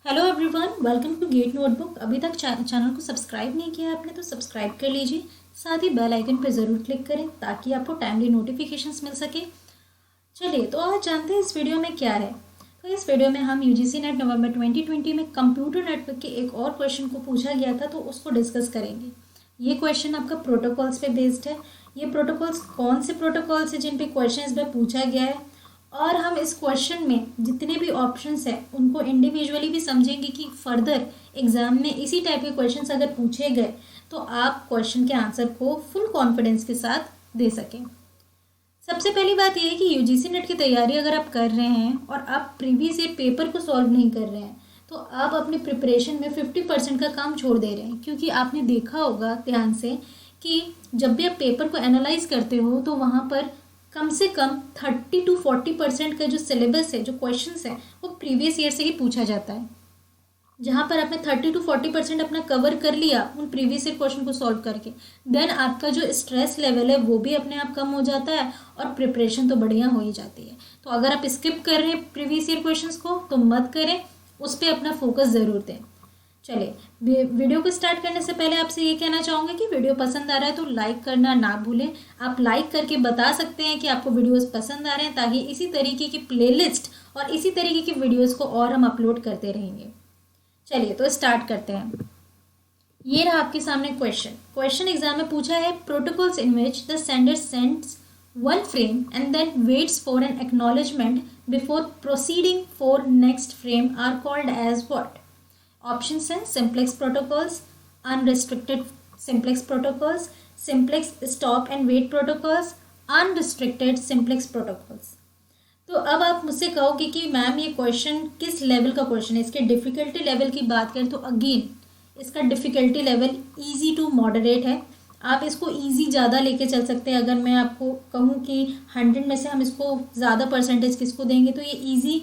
Hello everyone, welcome to Gate Notebook. अभी तक channel को सब्सक्राइब नहीं किया है आपने तो सब्सक्राइब कर लीजिए। साथ ही बेल आइकन पर ज़रूर क्लिक करें ताकि आपको टाइमली नोटिफिकेशंस मिल सके। चलिए तो आज जानते हैं इस वीडियो में क्या है। तो इस वीडियो में हम यूजीसी नेट नवंबर 2020 में कंप्यूटर नेटवर्क के एक और क्वेश्चन को पूछा गया था तो उसको डिस्कस करेंगे। ये क्वेश्चन आपका प्रोटोकॉल्स पे बेस्ड है। ये प्रोटोकॉल्स कौन से प्रोटोकॉल्स है जिन पे क्वेश्चन इस बार पूछा गया है, और हम इस क्वेश्चन में जितने भी ऑप्शंस हैं उनको इंडिविजुअली भी समझेंगे कि फर्दर एग्जाम में इसी टाइप के क्वेश्चंस अगर पूछे गए तो आप क्वेश्चन के आंसर को फुल कॉन्फिडेंस के साथ दे सकें। सबसे पहली बात यह है कि यूजीसी नेट की तैयारी अगर आप कर रहे हैं और आप प्रीवियस ईयर पेपर को सॉल्व नहीं कर रहे हैं तो आप अपनी प्रिपरेशन में 50% का काम छोड़ दे रहे हैं, क्योंकि आपने देखा होगा ध्यान से कि जब भी आप पेपर को एनालाइज करते हो तो वहाँ पर कम से कम 30 to 40% का जो सिलेबस है, जो क्वेश्चंस है, वो प्रीवियस ईयर से ही पूछा जाता है। जहाँ पर आपने 30 to 40% अपना कवर कर लिया उन प्रीवियस ईयर क्वेश्चन को सॉल्व करके, देन आपका जो स्ट्रेस लेवल है वो भी अपने आप कम हो जाता है और प्रिपरेशन तो बढ़िया हो ही जाती है। तो अगर आप स्किप कर रहे हैं प्रीवियस ईयर क्वेश्चंस को तो मत करें, उस पर अपना फोकस ज़रूर दें। चलिए वीडियो को स्टार्ट करने से पहले आपसे ये कहना चाहूँगी कि वीडियो पसंद आ रहा है तो लाइक करना ना भूलें। आप लाइक करके बता सकते हैं कि आपको वीडियोस पसंद आ रहे हैं, ताकि इसी तरीके की प्लेलिस्ट और इसी तरीके की वीडियोस को और हम अपलोड करते रहेंगे। चलिए तो स्टार्ट करते हैं। ये रहा आपके सामने क्वेश्चन एग्जाम में पूछा है, protocols in which the sender sends one frame and then waits for an acknowledgement before proceeding for next frame are called as what. Options हैं simplex protocols, unrestricted simplex protocols, simplex stop and wait protocols, unrestricted simplex protocols. तो अब आप मुझसे कहोगे कि ma'am ये question किस level का क्वेश्चन है, इसके डिफ़िकल्टी लेवल की बात करें तो अगेन इसका difficulty level easy to moderate है। आप इसको इजी ज़्यादा लेके चल सकते हैं। अगर मैं आपको कहूँ कि 100 में से हम इसको ज़्यादा परसेंटेज किसको देंगे तो ये इजी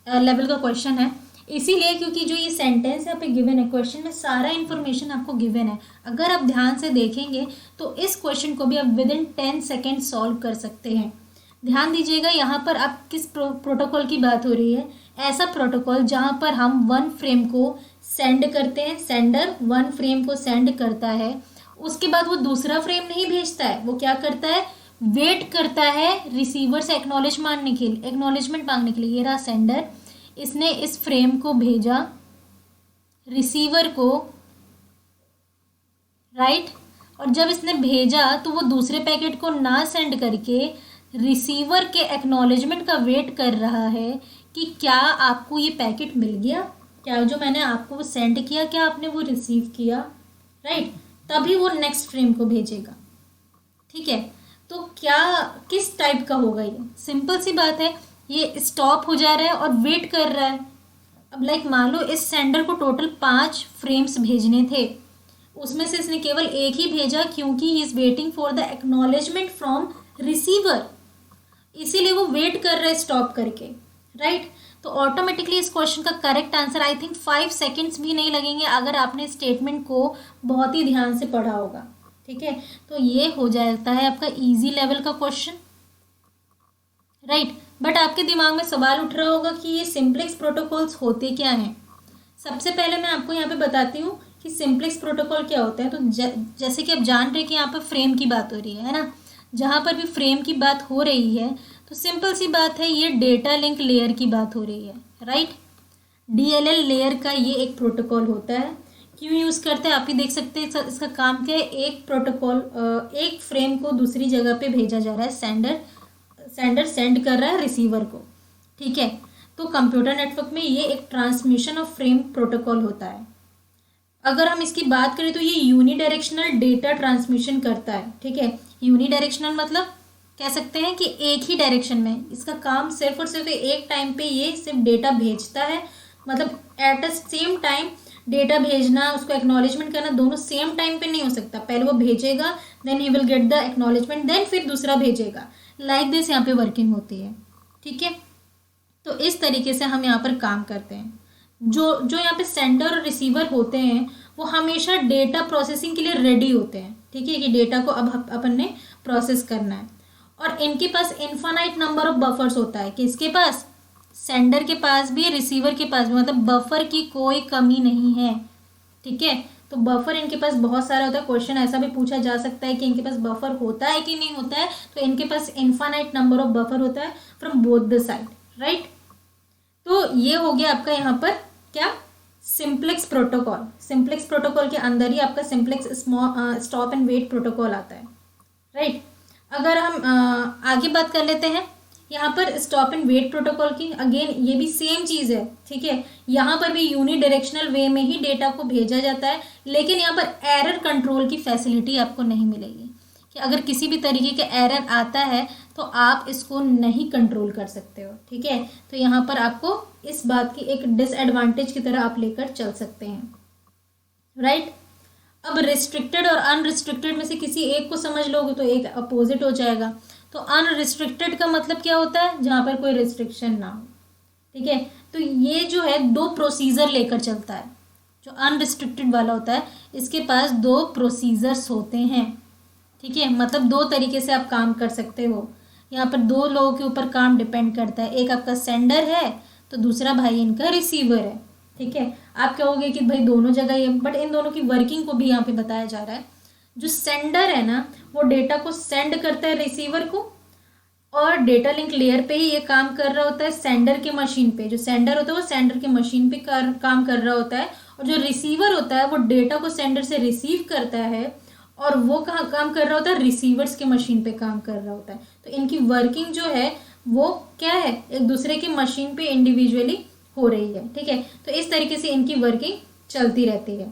लेवल का क्वेश्चन है। इसीलिए क्योंकि जो ये सेंटेंस यहाँ पे गिवन है, क्वेश्चन में सारा इन्फॉर्मेशन आपको गिवन है। अगर आप ध्यान से देखेंगे तो इस क्वेश्चन को भी आप विद इन 10 सेकेंड सॉल्व कर सकते हैं। ध्यान दीजिएगा, यहाँ पर आप किस प्रोटोकॉल की बात हो रही है। ऐसा प्रोटोकॉल जहाँ पर हम वन फ्रेम को सेंड करते हैं, सेंडर वन फ्रेम को सेंड करता है, उसके बाद वो दूसरा फ्रेम नहीं भेजता है, वो क्या करता है, वेट करता है रिसीवर से एक्नॉलेजमेंट मांगने के लिए। ये रहा सेंडर, इसने इस फ्रेम को भेजा रिसीवर को, राइट। और जब इसने भेजा तो वो दूसरे पैकेट को ना सेंड करके रिसीवर के एक्नॉलेजमेंट का वेट कर रहा है कि क्या आपको ये पैकेट मिल गया, क्या जो मैंने आपको सेंड किया क्या आपने वो रिसीव किया, राइट। तभी वो नेक्स्ट फ्रेम को भेजेगा, ठीक है। तो क्या किस टाइप का होगा ये, सिंपल सी बात है, ये स्टॉप हो जा रहा है और वेट कर रहा है। अब लाइक मान लो इस सेंडर को टोटल 5 फ्रेम्स भेजने थे, उसमें से इसने केवल एक ही भेजा क्योंकि he is waiting for the acknowledgement from receiver, इसीलिए वो वेट कर रहा है स्टॉप करके, राइट। तो ऑटोमेटिकली इस क्वेश्चन का correct answer I think 5 seconds भी नहीं लगेंगे अगर आपने स्टेटमेंट को बहुत ही ध्यान से पढ़ा होगा, ठीक है। तो ये हो जाता है आपका इजी लेवल का क्वेश्चन, राइट। बट आपके दिमाग में सवाल उठ रहा होगा कि ये सिंप्लेक्स प्रोटोकॉल्स होते क्या हैं। सबसे पहले मैं आपको यहाँ पे बताती हूँ कि सिंप्लेक्स प्रोटोकॉल क्या होता है। तो जैसे कि आप जान रहे हैं कि यहाँ पर फ्रेम की बात हो रही है ना, जहाँ पर भी फ्रेम की बात हो रही है तो सिंपल सी बात है, ये डेटा लिंक लेयर की बात हो रही है, राइट। DLL लेयर का ये एक प्रोटोकॉल होता है। क्यों यूज़ करते हैं आप ही देख सकते हैं, इसका काम क्या है, एक प्रोटोकॉल एक फ्रेम को दूसरी जगह पे भेजा जा रहा है, सेंडर सेंड कर रहा है रिसीवर को, ठीक है। तो कंप्यूटर नेटवर्क में ये एक ट्रांसमिशन ऑफ फ्रेम प्रोटोकॉल होता है। अगर हम इसकी बात करें तो ये यूनिडायरेक्शनल डेटा ट्रांसमिशन करता है, ठीक है। यूनिडायरेक्शनल मतलब कह सकते हैं कि एक ही डायरेक्शन में, इसका काम सिर्फ और सिर्फ एक टाइम पे ये सिर्फ डेटा भेजता है, मतलब at a same time data भेजना, उसको एक्नॉलेजमेंट करना, दोनों सेम टाइम पे नहीं हो सकता। पहले वो भेजेगा, then he will get the acknowledgement, then फिर दूसरा भेजेगा, लाइक दिस यहाँ पे वर्किंग होती है, ठीक है। तो इस तरीके से हम यहाँ पर काम करते हैं। जो यहाँ पे सेंडर और रिसीवर होते हैं वो हमेशा डेटा प्रोसेसिंग के लिए रेडी होते हैं, ठीक है, कि डेटा को अब अपन ने प्रोसेस करना है। और इनके पास इन्फानाइट नंबर ऑफ बफर्स होता है, किसके पास, सेंडर के पास भी रिसीवर के पास भी, मतलब बफर की कोई कमी नहीं है। ठीक है, तो बफर इनके पास बहुत सारा होता है। क्वेश्चन ऐसा भी पूछा जा सकता है कि इनके पास बफर होता है कि नहीं होता है, तो इनके पास इनफाइनाइट नंबर ऑफ बफर होता है from both the side, right. तो ये हो गया आपका यहाँ पर क्या, सिंप्लेक्स प्रोटोकॉल। सिंप्लेक्स प्रोटोकॉल के अंदर ही आपका simplex stop and wait protocol आता है, राइट। अगर हम आगे बात कर लेते हैं यहाँ पर स्टॉप एंड वेट प्रोटोकॉल की, अगेन ये भी सेम चीज़ है। ठीक है, यहाँ पर भी यूनिडायरेक्शनल वे में ही डेटा को भेजा जाता है, लेकिन यहाँ पर एरर कंट्रोल की फैसिलिटी आपको नहीं मिलेगी कि अगर किसी भी तरीके का एरर आता है तो आप इसको नहीं कंट्रोल कर सकते हो। ठीक है, तो यहाँ पर आपको इस बात की एक डिसएडवांटेज की तरह आप लेकर चल सकते हैं, राइट। अब रिस्ट्रिक्टेड और अनरिस्ट्रिक्टेड में से किसी एक को समझ लोगे तो एक अपोजिट हो जाएगा। तो अनरिस्ट्रिक्टेड का मतलब क्या होता है, जहाँ पर कोई रिस्ट्रिक्शन ना हो। ठीक है, तो ये जो है दो प्रोसीजर लेकर चलता है। जो अनरिस्ट्रिक्टेड वाला होता है इसके पास दो प्रोसीजर्स होते हैं। ठीक है, मतलब दो तरीके से आप काम कर सकते हो। यहाँ पर दो लोगों के ऊपर काम डिपेंड करता है, एक आपका सेंडर है तो दूसरा भाई इनका रिसीवर है। ठीक है, आप कहोगे कि भाई दोनों जगह ये, बट इन दोनों की वर्किंग को भी यहाँ पे बताया जा रहा है। जो सेंडर है ना वो डेटा को सेंड करता है रिसीवर को, और डेटा लिंक लेयर पे ही ये काम कर रहा होता है सेंडर के मशीन पे। जो सेंडर होता है वो सेंडर के मशीन पे काम कर रहा होता है, और जो रिसीवर होता है वो डेटा को सेंडर से रिसीव करता है और वो कहाँ काम कर रहा होता है, रिसीवर्स के मशीन पे काम कर रहा होता है। तो इनकी वर्किंग जो है वो क्या है, एक दूसरे की मशीन पे इंडिविजुअली हो रही है। ठीक है, तो इस तरीके से इनकी वर्किंग चलती रहती है,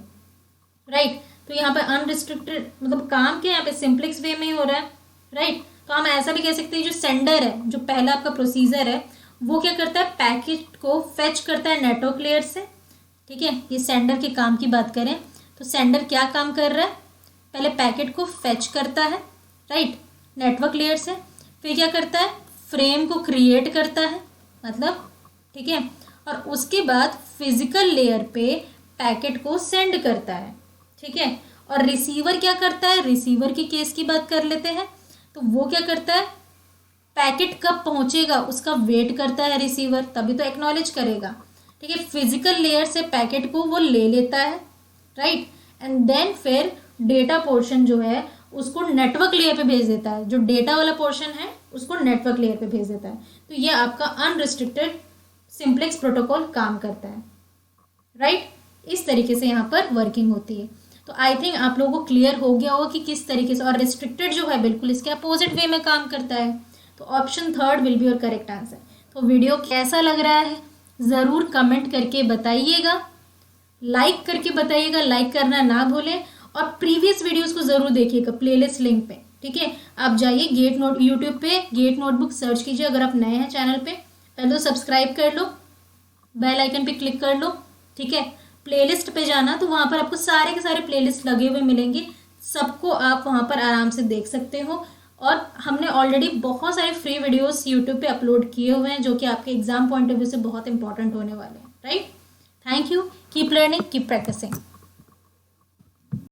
राइट। तो यहाँ पे अनरिस्ट्रिक्टेड मतलब काम क्या यहाँ पे सिंप्लेक्स वे में ही हो रहा है, राइट। तो हम ऐसा भी कह सकते हैं जो सेंडर है, जो पहला आपका प्रोसीजर है, वो क्या करता है, पैकेट को फेच करता है नेटवर्क लेयर से। ठीक है, ये सेंडर के काम की बात करें तो सेंडर क्या काम कर रहा है, पहले पैकेट को फेच करता है, राइट, नेटवर्क लेयर से। फिर क्या करता है, फ्रेम को क्रिएट करता है, मतलब ठीक है, और उसके बाद फिजिकल लेयर पे पैकेट को सेंड करता है। ठीक है, और रिसीवर क्या करता है, रिसीवर की केस की बात कर लेते हैं, तो वो क्या करता है, पैकेट कब पहुंचेगा उसका वेट करता है रिसीवर, तभी तो एक्नॉलेज करेगा। ठीक है, फिजिकल लेयर से पैकेट को वो ले लेता है, राइट, एंड देन फिर डेटा पोर्शन जो है उसको नेटवर्क लेयर पे भेज देता है। जो डेटा वाला पोर्शन है उसको नेटवर्क लेयर पे भेज देता है। तो ये आपका अनरिस्ट्रिक्टेड सिंप्लेक्स प्रोटोकॉल काम करता है, राइट। इस तरीके से यहाँ पर वर्किंग होती है। तो आई थिंक आप लोगों को क्लियर हो गया होगा कि किस तरीके से, और रिस्ट्रिक्टेड जो है बिल्कुल इसके अपोजिट वे में काम करता है। तो option third will be your correct answer. तो वीडियो कैसा लग रहा है ज़रूर कमेंट करके बताइएगा, लाइक करके बताइएगा, लाइक करना ना भूलें, और प्रीवियस वीडियोस को ज़रूर देखिएगा प्लेलिस्ट लिंक पे। ठीक है, आप जाइए गेट नोट यूट्यूब पे गेट नोटबुक सर्च कीजिए। अगर आप नए हैं चैनल पे पहले तो सब्सक्राइब कर लो, बेल आइकन पे क्लिक कर लो। ठीक है, प्लेलिस्ट पे जाना तो वहाँ पर आपको सारे के सारे प्लेलिस्ट लगे हुए मिलेंगे, सबको आप वहाँ पर आराम से देख सकते हो। और हमने ऑलरेडी बहुत सारे फ्री वीडियोस यूट्यूब पे अपलोड किए हुए हैं जो कि आपके एग्जाम पॉइंट ऑफ व्यू से बहुत इंपॉर्टेंट होने वाले हैं, right. Thank you, keep learning, keep practising.